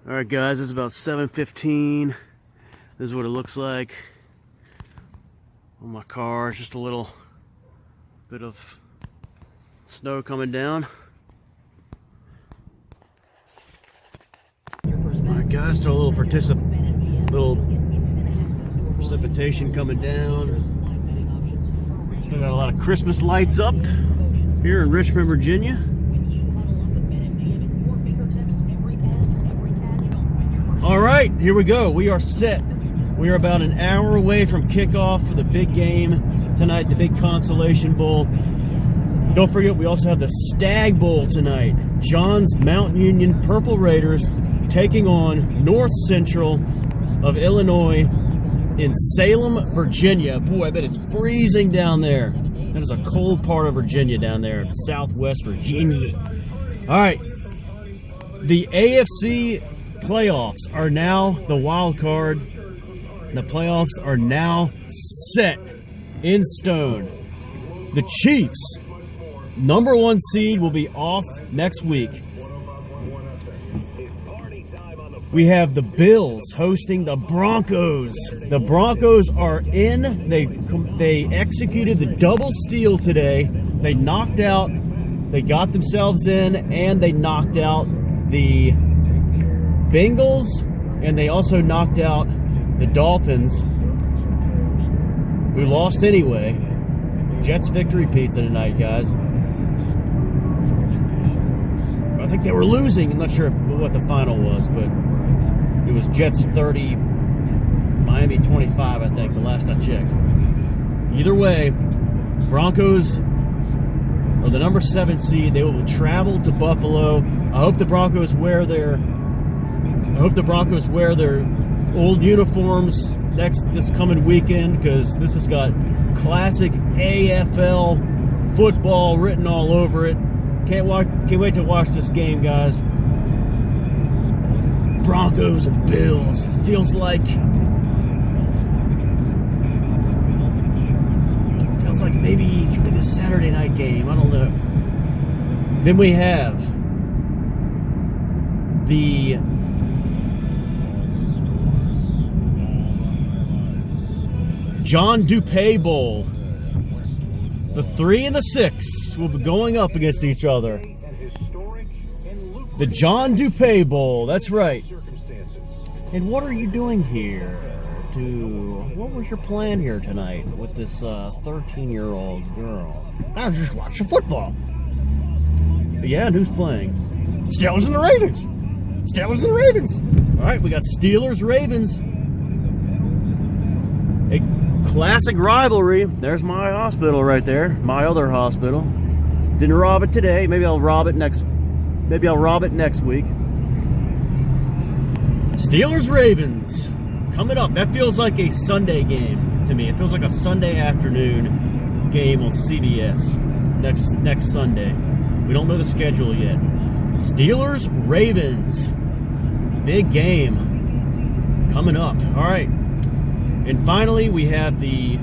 All right, guys, it's about 7:15. This is what it looks like on my car. It's just a little bit of snow coming down. All right, guys, still a little precipitation coming down. Still got a lot of Christmas lights up here in Richmond, Virginia. All right, here we go. We are set. We are about an hour away from kickoff for the big game tonight, the big Consolation Bowl. Don't forget, we also have the Stag Bowl tonight. John's Mount Union Purple Raiders taking on North Central of Illinois in Salem, Virginia. Boy, I bet it's freezing down there. That is a cold part of Virginia down there, Southwest Virginia. All right, the AFC playoffs are now the wild card. The playoffs are now set in stone. The Chiefs, #1 seed, will be off next week. We have the Bills hosting the Broncos. The Broncos are in. They executed the double steal today. They got themselves in, and they knocked out the Bengals, and they also knocked out the Dolphins, who lost anyway. Jets victory pizza tonight, guys. I think they were losing. I'm not sure what the final was, but it was Jets 30, Miami 25, I think, the last I checked. Either way, Broncos are the #7 seed. They will travel to Buffalo. I hope the Broncos wear their old uniforms this coming weekend, because this has got classic AFL football written all over it. Can't wait to watch this game, guys. Broncos and Bills. It feels like maybe it could be the Saturday night game. I don't know. Then we have the John Dupay Bowl. The 3 and the 6 will be going up against each other. The John Dupay Bowl, that's right. And what are you doing here? What was your plan here tonight with this 13-year-old girl? I was just watching football. Yeah, and who's playing? Steelers and the Ravens. Steelers and the Ravens. All right, we got Steelers-Ravens. A classic rivalry. There's my hospital right there. My other hospital. Didn't rob it today. Maybe I'll rob it next week. Steelers-Ravens coming up. That feels like a Sunday game to me. It feels like a Sunday afternoon game on CBS next Sunday. We don't know the schedule yet. Steelers-Ravens. Big game coming up. All right. And finally, we have the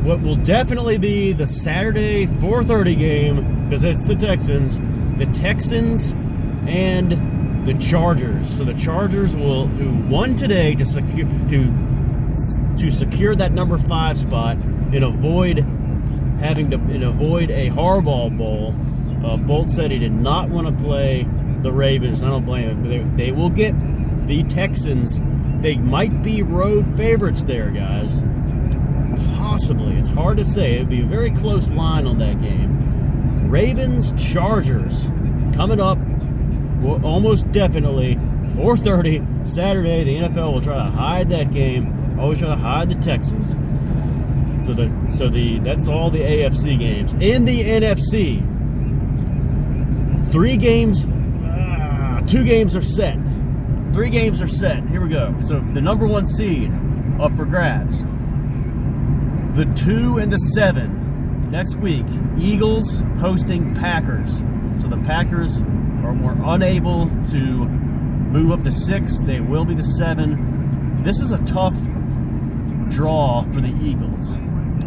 what will definitely be the Saturday 4:30 game, because it's the Texans and the Chargers. So the Chargers who won today to secure that #5 spot and avoid a Harbaugh Bowl. Bolt said he did not want to play the Ravens. I don't blame him. But they will get the Texans. They might be road favorites there, guys. Possibly. It's hard to say. It would be a very close line on that game. Ravens-Chargers coming up almost definitely 4:30 Saturday. The NFL will try to hide that game. Always try to hide the Texans. That's all the AFC games. In the NFC, 2 games are set. 3 games are set. Here we go. So the #1 seed up for grabs. The 2 and the 7 next week. Eagles hosting Packers. So the Packers were unable to move up to 6. They will be the 7. This is a tough draw for the Eagles,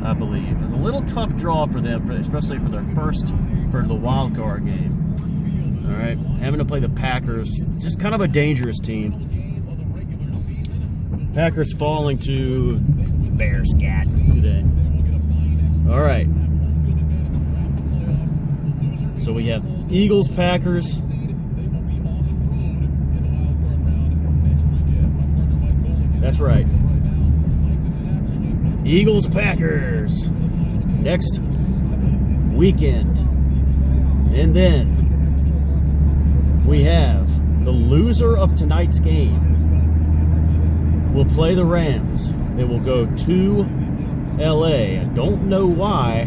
I believe. It's a little tough draw for them, especially for the wild card game. All right, having to play the Packers. It's just kind of a dangerous team. Packers falling to Bears scat today. All right. So we have Eagles, Packers. That's right. Eagles, Packers. Next weekend. And then we have the loser of tonight's game will play the Rams. They will go to LA. I don't know why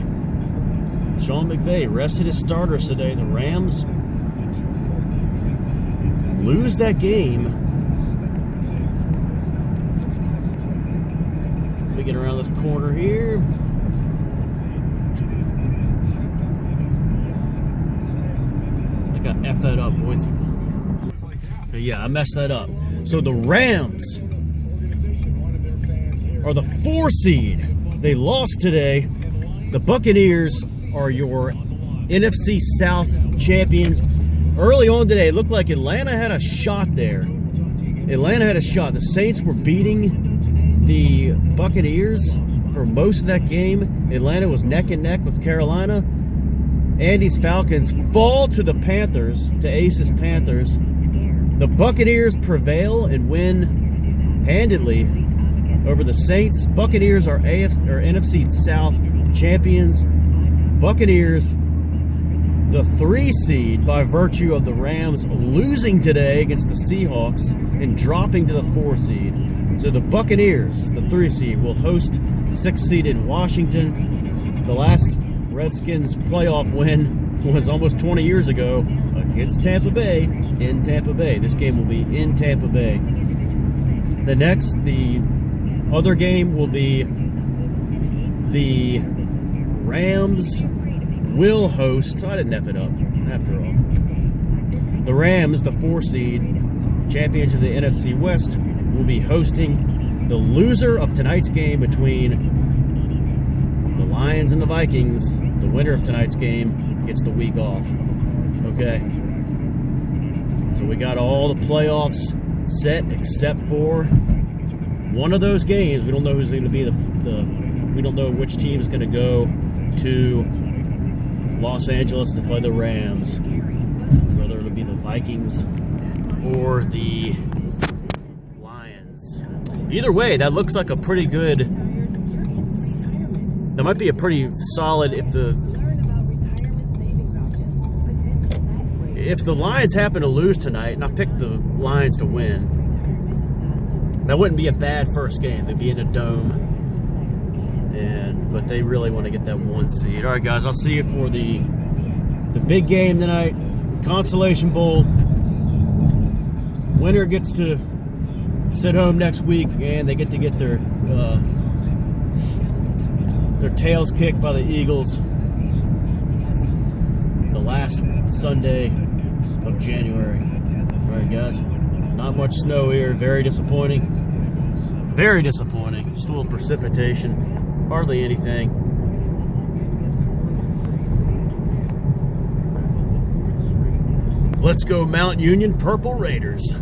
Sean McVay rested his starters today. The Rams lose that game. Let me get around this corner here. I got F that up, boys. Yeah, I messed that up. So the Rams are the 4 seed. They lost today. The Buccaneers are your NFC South champions. Early on today, it looked like Atlanta had a shot there. Atlanta had a shot. The Saints were beating the Buccaneers for most of that game. Atlanta was neck and neck with Carolina. Andy's Falcons fall to the Panthers, to Ace's Panthers. The Buccaneers prevail and win handedly over the Saints. Buccaneers are NFC South champions. Buccaneers, the 3 seed by virtue of the Rams losing today against the Seahawks and dropping to the 4 seed. So the Buccaneers, the 3 seed, will host 6-seeded Washington. The last Redskins playoff win was almost 20 years ago against Tampa Bay in Tampa Bay. This game will be in Tampa Bay. The other game will be the Rams will host. I didn't F it up after all. The Rams, the 4 seed, champions of the NFC West, will be hosting the loser of tonight's game between the Lions and the Vikings. The winner of tonight's game gets the week off. Okay. So we got all the playoffs set except for one of those games. We don't know who's going to be we don't know which team is going to go to Los Angeles to play the Rams. Whether it'll be the Vikings or the Lions. Either way, that looks like a pretty good. That might be a pretty solid if the Lions happen to lose tonight, and I picked the Lions to win. That wouldn't be a bad first game. They'd be in a dome. But they really want to get that 1 seed. All right, guys, I'll see you for the big game tonight, Consolation Bowl. Winner gets to sit home next week, and they get their tails kicked by the Eagles the last Sunday of January. All right, guys, not much snow here. Very disappointing. Very disappointing. Just a little precipitation. Hardly anything. Let's go Mount Union Purple Raiders.